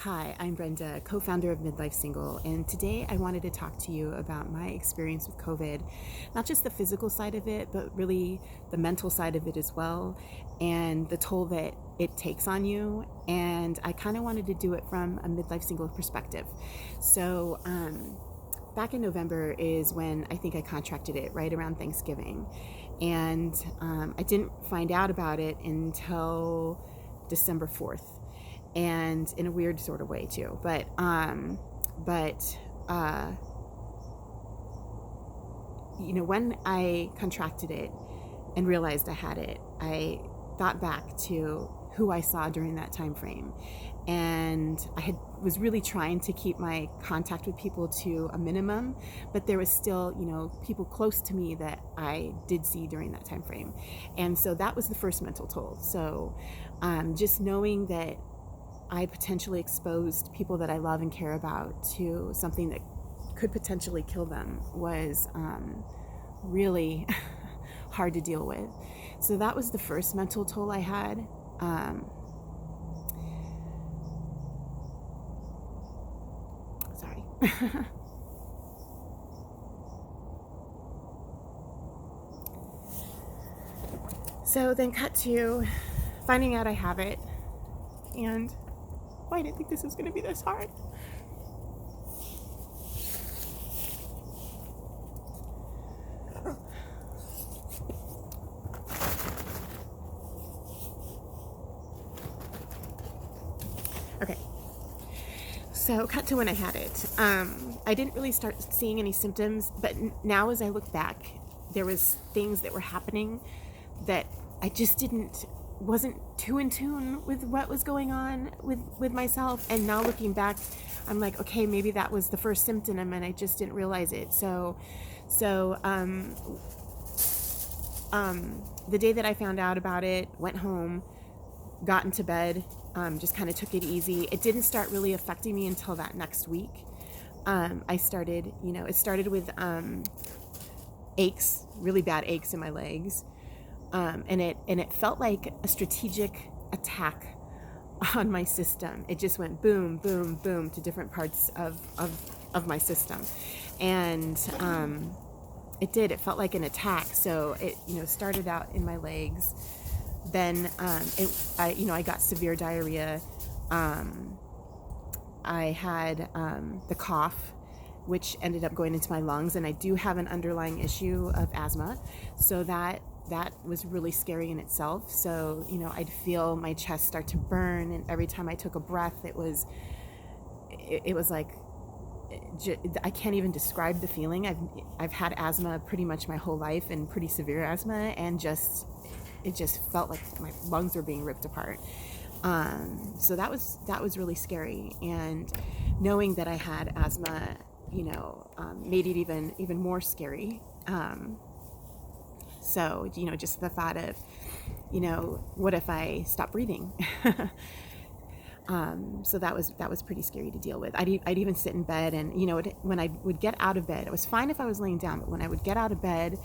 Hi, I'm Brenda, co-founder of Midlife Single, and today I wanted to talk to you about my experience with COVID, not just the physical side of it, but really the mental side of it as well, and the toll that it takes on you. And I kind of wanted to do it from a midlife single perspective. So, back in November is when I think I contracted it, right around Thanksgiving. And I didn't find out about it until December 4th, and in a weird sort of way too. But when I contracted it and realized I had it, I thought back to who I saw during that time frame, and was really trying to keep my contact with people to a minimum, but there was still people close to me that I did see during that time frame. And so that was the first mental toll. So just knowing that I potentially exposed people that I love and care about to something that could potentially kill them was really hard to deal with. So that was the first mental toll I had. Sorry. So then cut to finding out I have it, and I didn't think this was going to be this hard. Okay. So cut to when I had it. I didn't really start seeing any symptoms, but now as I look back, there was things that were happening that I just wasn't too in tune with what was going on with myself. And now looking back, I'm like, okay, maybe that was the first symptom and I just didn't realize it. So the day that I found out about it, went home, got into bed, just kind of took it easy. It didn't start really affecting me until that next week. It started with aches, really bad aches in my legs. And it felt like a strategic attack on my system. It just went boom, boom, boom to different parts of my system. And it felt like an attack. So it started out in my legs. Then I got severe diarrhea. I had the cough, which ended up going into my lungs, and I do have an underlying issue of asthma. So that was really scary in itself. So, I'd feel my chest start to burn, and every time I took a breath, it was like, I can't even describe the feeling. I've had asthma pretty much my whole life, and pretty severe asthma, and it just felt like my lungs were being ripped apart. So that was really scary, and knowing that I had asthma, made it even more scary. So, just the thought of, what if I stop breathing? So that was pretty scary to deal with. I'd even sit in bed, and, when I would get out of bed, it was fine if I was laying down, but when I would get out of bed,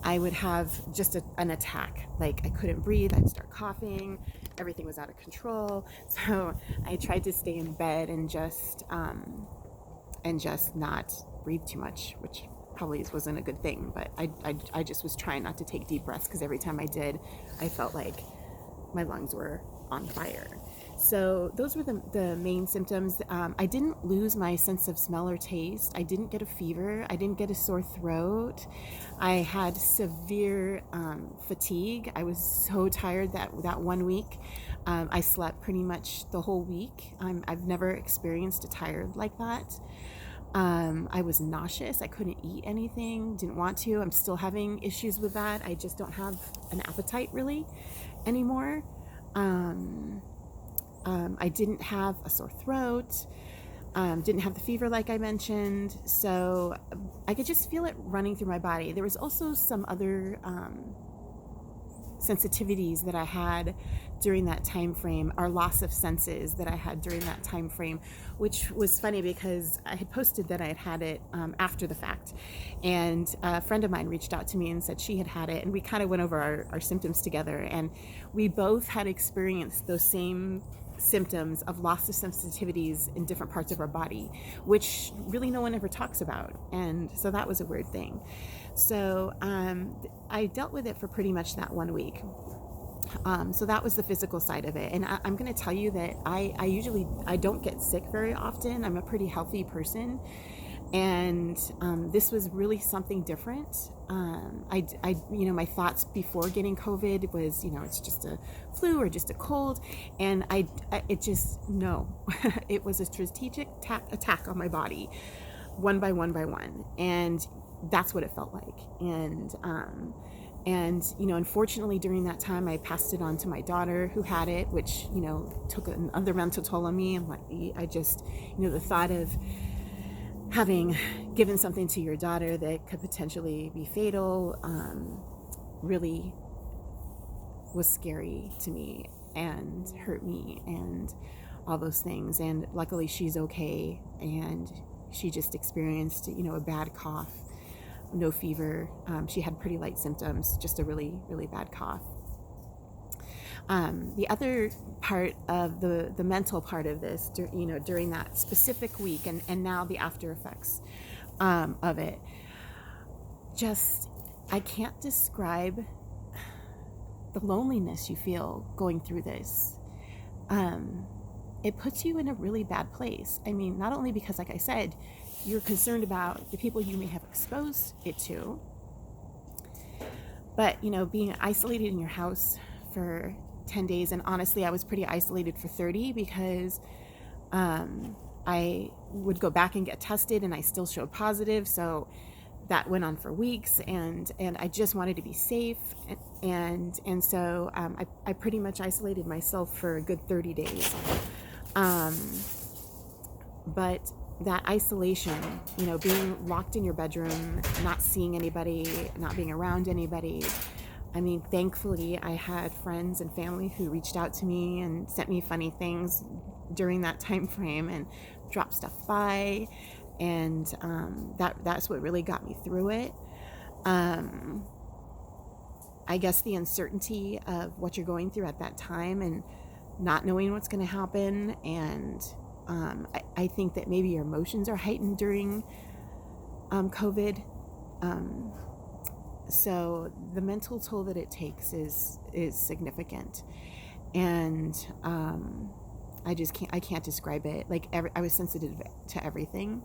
I would have just an attack. Like, I couldn't breathe. I'd start coughing. Everything was out of control. So I tried to stay in bed and just not breathe too much, which probably wasn't a good thing, but I just was trying not to take deep breaths, because every time I did, I felt like my lungs were on fire. So those were the main symptoms. I didn't lose my sense of smell or taste. I didn't get a fever. I didn't get a sore throat. I had severe fatigue. I was so tired that 1 week. I slept pretty much the whole week. I've never experienced a tired like that. I was nauseous. I couldn't eat anything, didn't want to. I'm still having issues with that. I just don't have an appetite really anymore. I didn't have a sore throat, didn't have the fever like I mentioned. So I could just feel it running through my body. There was also some other sensitivities that I had during that time frame, or loss of senses that I had during that time frame, which was funny because I had posted that I had it after the fact, and a friend of mine reached out to me and said she had it, and we kind of went over our symptoms together, and we both had experienced those same symptoms of loss of sensitivities in different parts of our body, which really no one ever talks about. And so that was a weird thing. So I dealt with it for pretty much that 1 week. So that was the physical side of it. And I'm going to tell you that I don't get sick very often. I'm a pretty healthy person. And this was really something different. My thoughts before getting COVID was, it's just a flu or just a cold. And no, it was a strategic attack on my body, one by one by one. And that's what it felt like. And unfortunately during that time, I passed it on to my daughter who had it, which, took another mental toll on me. I'm like, the thought of having given something to your daughter that could potentially be fatal really was scary to me and hurt me and all those things. And luckily she's okay, and she just experienced, a bad cough, no fever. She had pretty light symptoms, just a really, really bad cough. The other part of the mental part of this, during that specific week, and now the after effects of it, I can't describe the loneliness you feel going through this. It puts you in a really bad place. I mean, not only because, like I said, you're concerned about the people you may have exposed it to, but, being isolated in your house for 10 days. And honestly, I was pretty isolated for 30 because I would go back and get tested and I still showed positive. So that went on for weeks, and I just wanted to be safe. And so I pretty much isolated myself for a good 30 days. But that isolation, being locked in your bedroom, not seeing anybody, not being around anybody, I mean, thankfully, I had friends and family who reached out to me and sent me funny things during that time frame and dropped stuff by, and that's what really got me through it. I guess the uncertainty of what you're going through at that time and not knowing what's going to happen, and I think that maybe your emotions are heightened during COVID. So the mental toll that it takes is significant, and I can't describe it. Like I was sensitive to everything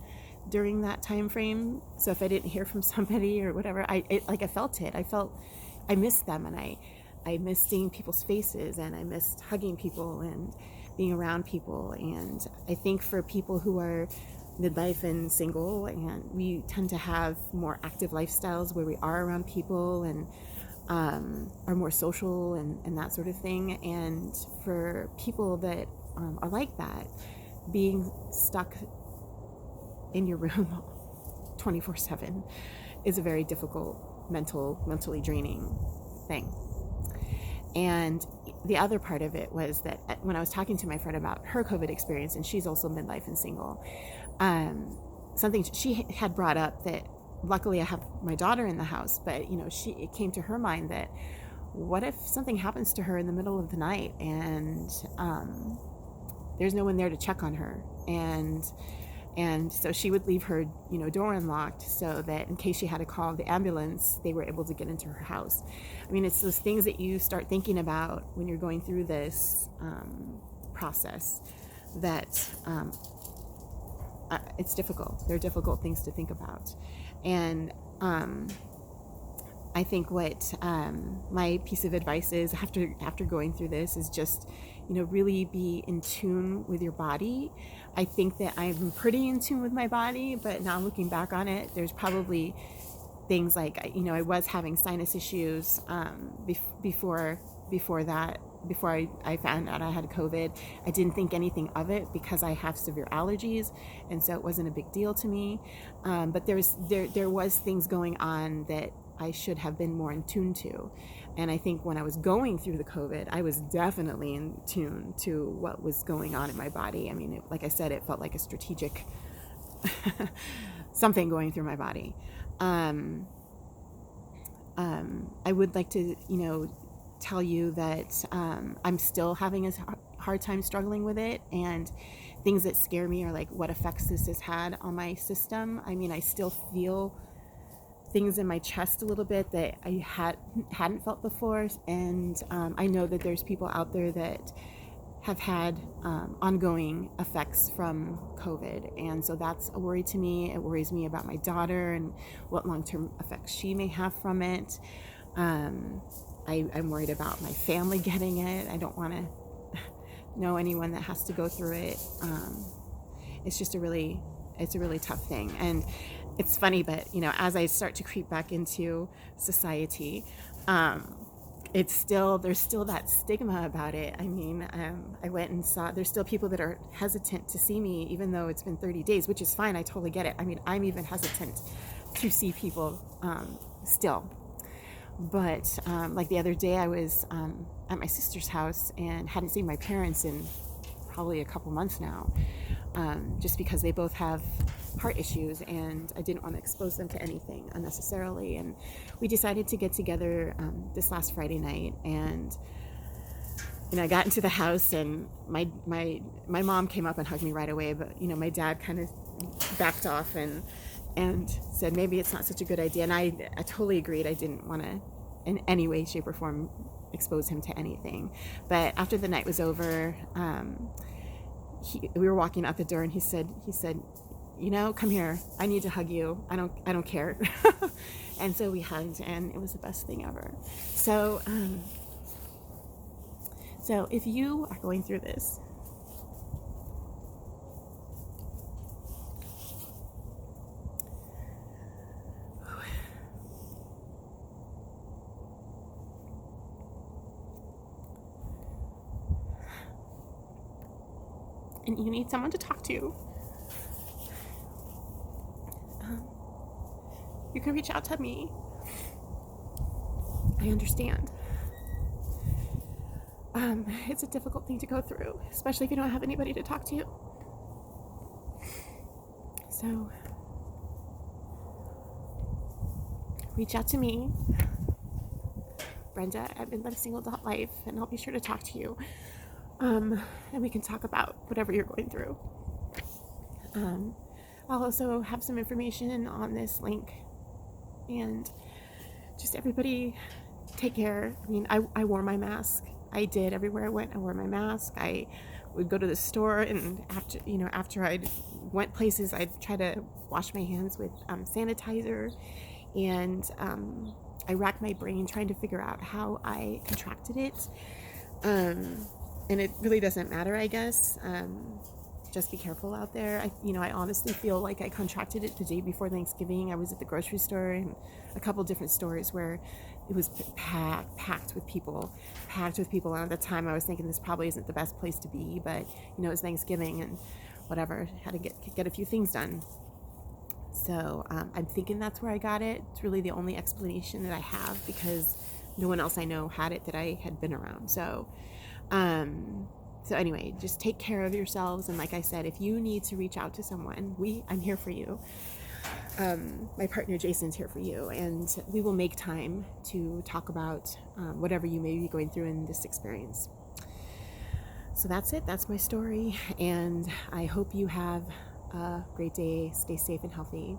during that time frame. So if I didn't hear from somebody or whatever, I felt it. I missed them, and I missed seeing people's faces, and I missed hugging people and being around people. And I think for people who are midlife and single, and we tend to have more active lifestyles where we are around people and are more social and that sort of thing. And for people that are like that, being stuck in your room 24/7 is a very difficult, mentally draining thing. And the other part of it was that when I was talking to my friend about her COVID experience, and she's also midlife and single, something she had brought up that luckily I have my daughter in the house, but it came to her mind that what if something happens to her in the middle of the night and there's no one there to check on her, and so she would leave her door unlocked so that in case she had to call the ambulance, they were able to get into her house. I mean, it's those things that you start thinking about when you're going through this process that it's difficult. They're difficult things to think about. And I think what my piece of advice is after going through this is just, really be in tune with your body. I think that I'm pretty in tune with my body, but now looking back on it, there's probably things like, I was having sinus issues before I found out I had COVID. I didn't think anything of it because I have severe allergies, and so it wasn't a big deal to me. But there was things going on that I should have been more in tune to. And I think when I was going through the COVID, I was definitely in tune to what was going on in my body. I mean, like I said, it felt like a strategic something going through my body. I would like to, tell you that I'm still having a hard time struggling with it, and things that scare me are like what effects this has had on my system. I mean, I still feel things in my chest a little bit that I hadn't felt before, and I know that there's people out there that have had ongoing effects from COVID, and so that's a worry to me. It worries me about my daughter and what long-term effects she may have from it. I'm worried about my family getting it. I don't want to know anyone that has to go through it. It's a really tough thing. And it's funny, but as I start to creep back into society, there's still that stigma about it. I mean, I went and saw, there's still people that are hesitant to see me, even though it's been 30 days, which is fine. I totally get it. I mean, I'm even hesitant to see people still. But like the other day, I was at my sister's house and hadn't seen my parents in probably a couple months now, just because they both have heart issues, and I didn't want to expose them to anything unnecessarily. And we decided to get together this last Friday night, and I got into the house, and my mom came up and hugged me right away, but my dad kind of backed off and said maybe it's not such a good idea. And I totally agreed. I didn't want to in any way, shape, or form expose him to anything. But after the night was over, we were walking out the door, and he said, come here. I need to hug you. I don't care. And so we hugged, and it was the best thing ever. So if you are going through this, and you need someone to talk to, you can reach out to me. I understand. It's a difficult thing to go through, especially if you don't have anybody to talk to. So reach out to me, Brenda at midlife-single.life, and I'll be sure to talk to you. And we can talk about whatever you're going through. I'll also have some information on this link, and just everybody take care. I mean, I wore my mask. I did everywhere I went. I wore my mask. I would go to the store, and after I went places, I'd try to wash my hands with sanitizer, and I racked my brain trying to figure out how I contracted it. And it really doesn't matter, I guess. Just be careful out there. I honestly feel like I contracted it the day before Thanksgiving. I was at the grocery store and a couple different stores where it was packed with people. And at the time I was thinking this probably isn't the best place to be, but it was Thanksgiving and whatever, had to get a few things done. So I'm thinking that's where I got it. It's really the only explanation that I have, because no one else I know had it that I had been around. So anyway, just take care of yourselves. And like I said, if you need to reach out to someone, I'm here for you. My partner Jason's here for you, and we will make time to talk about whatever you may be going through in this experience. So that's it. That's my story, and I hope you have a great day. Stay safe and healthy.